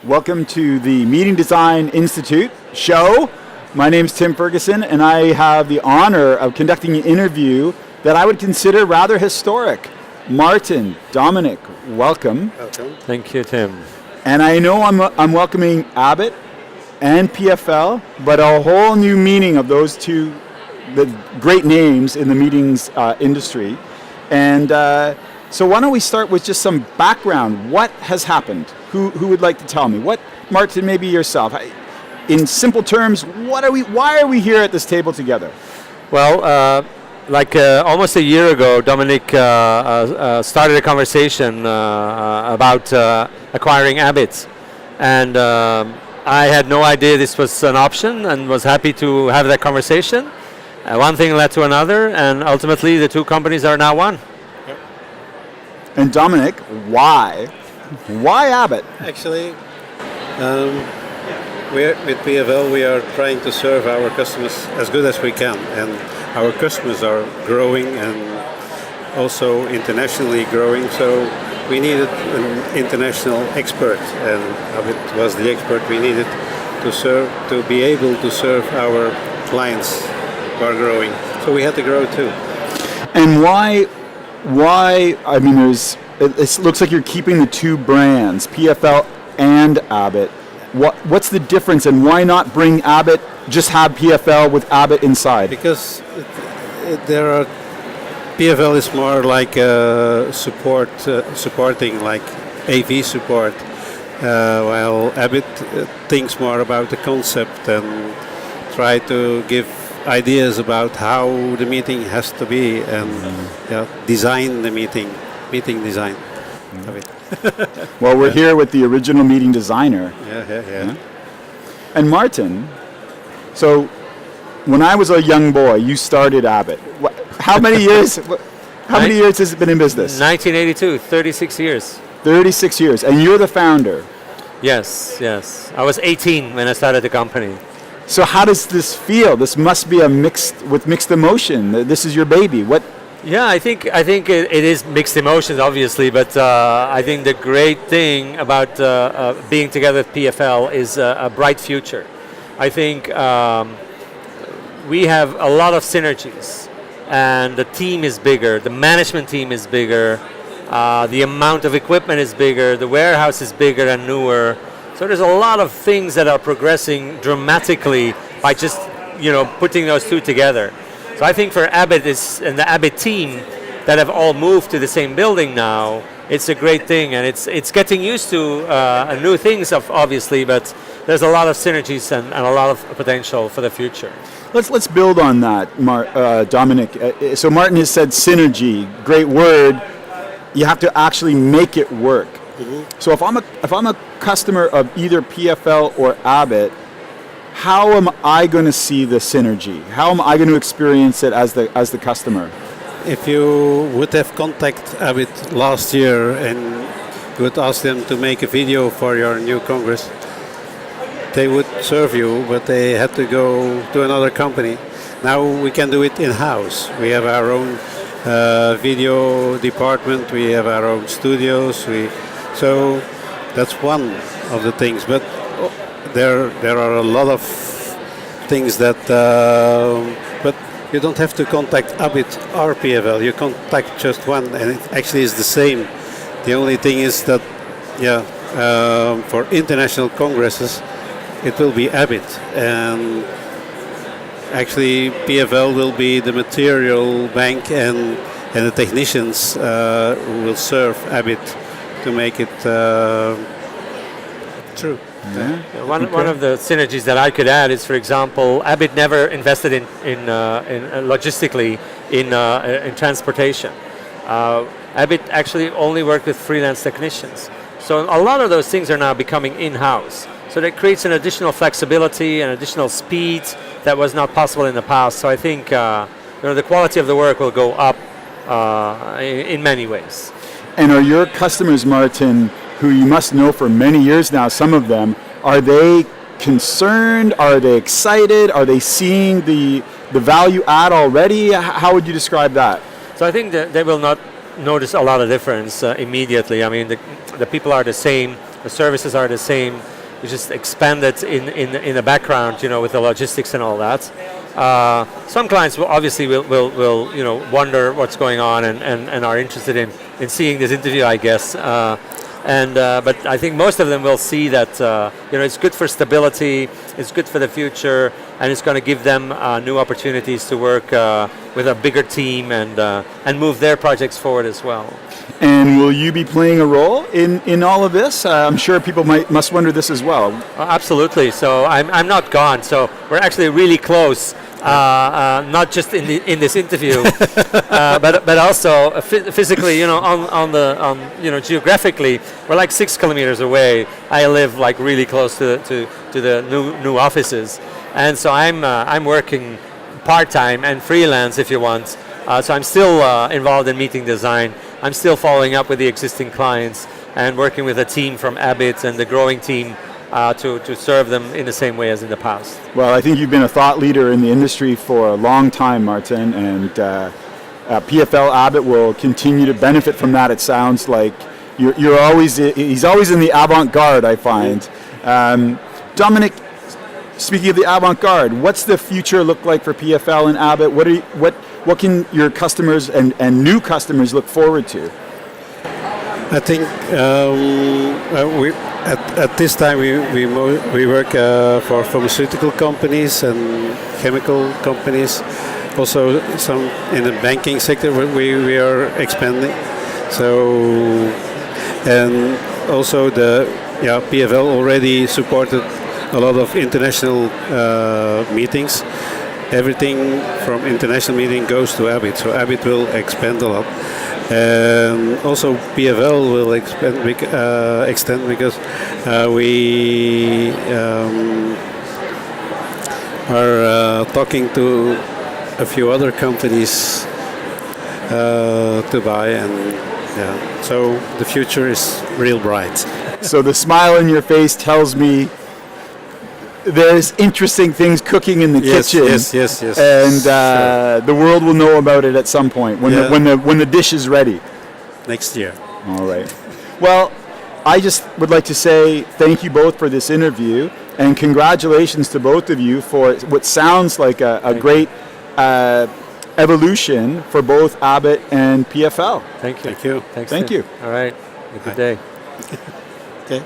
Welcome to the Meeting Design Institute show. My name is Tim Ferguson, and I have the honor of conducting an interview that I would consider rather historic. Maarten, Dominic, welcome. Welcome. Thank you, Tim. And I know I'm welcoming Abbit and PFL, but a whole new meaning of those two, the great names in the meetings industry. And so why don't we start with just some background. What has happened? Who would like to tell me? What, Maarten, maybe yourself. In simple terms, why are we here at this table together? Well, almost a year ago, Dominic started a conversation about acquiring Abbit. And I had no idea this was an option and was happy to have that conversation. One thing led to another, and ultimately the two companies are now one. Yep. And Dominic, why? Why Abbit? Actually, with PFL we are trying to serve our customers as good as we can, and our customers are growing and also internationally growing, so we needed an international expert, and Abbit was the expert we needed to be able to serve our clients who are growing. So we had to grow too. And why? I mean, it looks like you're keeping the two brands, PFL and Abbit. What's the difference, and why not bring Abbit, just have PFL with Abbit inside? Because PFL is more like supporting, like AV support, while Abbit thinks more about the concept and try to give ideas about how the meeting has to be and design the meeting design. Well, we're here with the original meeting designer. Yeah. And Maarten, so when I was a young boy, you started Abbit. How many years? How many years has it been in business? 1982, 36 years. 36 years, and you're the founder. Yes. I was 18 when I started the company. So how does this feel? This must be mixed emotion. This is your baby. What? Yeah, I think it is mixed emotions, obviously, but I think the great thing about being together with PFL is a bright future. I think we have a lot of synergies, and the team is bigger, the management team is bigger, the amount of equipment is bigger, the warehouse is bigger and newer. So there's a lot of things that are progressing dramatically by just putting those two together. So I think for Abbit and the Abbit team that have all moved to the same building now, it's a great thing, and it's getting used to new things, obviously, but there's a lot of synergies and a lot of potential for the future. Let's build on that, Dominic. So Maarten has said synergy, great word. You have to actually make it work. Mm-hmm. So if I'm a customer of either PFL or Abbit, how am I going to see the synergy? How am I going to experience it as the customer? If you would have contacted Abbit last year and you would ask them to make a video for your new congress, they would serve you, but they had to go to another company. Now we can do it in-house. We have our own video department, we have our own studios, so that's one of the things. But there are a lot of things that, but you don't have to contact Abbit or PFL. You contact just one, and it actually is the same. The only thing is that, for international congresses, it will be Abbit, and actually PFL will be the material bank, and the technicians who will serve Abbit to make it true. Yeah. One of the synergies that I could add is, for example, Abbit never invested in logistically in transportation. Abbit actually only worked with freelance technicians. So a lot of those things are now becoming in-house. So that creates an additional flexibility and additional speed that was not possible in the past. So I think the quality of the work will go up in many ways. And are your customers, Maarten, who you must know for many years now, some of them, are they concerned? Are they excited? Are they seeing the value add already? How would you describe that? So I think that they will not notice a lot of difference immediately. I mean, the people are the same, the services are the same. we just expand it in the background, with the logistics and all that. Some clients will obviously will wonder what's going on and are interested in seeing this interview, I guess. But I think most of them will see that it's good for stability, it's good for the future, and it's going to give them new opportunities to work with a bigger team and move their projects forward as well. And will you be playing a role in all of this? I'm sure people must wonder this as well. Absolutely. So I'm not gone. So we're actually really close. Not just in this interview, but also physically, geographically, we're like 6 kilometers away. I live like really close to the new offices, and so I'm working part-time and freelance if you want. So I'm still involved in meeting design. I'm still following up with the existing clients and working with a team from Abbit and the growing team to serve them in the same way as in the past. Well, I think you've been a thought leader in the industry for a long time, Maarten, and PFL Abbit will continue to benefit from that. It sounds like he's always in the avant-garde, I find. Dominic, speaking of the avant-garde, what's the future look like for PFL and Abbit? What can your customers and new customers look forward to? I think at this time we work for pharmaceutical companies and chemical companies. Also, some in the banking sector we are expanding. So, and also the PFL already supported a lot of international meetings. Everything from international meeting goes to Abbit, so Abbit will expand a lot. And also PFL will extend because we are talking to a few other companies to buy, and so the future is real bright. So the smile on your face tells me there's interesting things cooking in the kitchen. Yes. And Sure. the world will know about it at some point when the dish is ready. Next year. All right. Well, I just would like to say thank you both for this interview, and congratulations to both of you for what sounds like a great evolution for both Abbit and PFL. Thank you. Thank you. Thanks. Thank you. All right. Have a good day. Okay.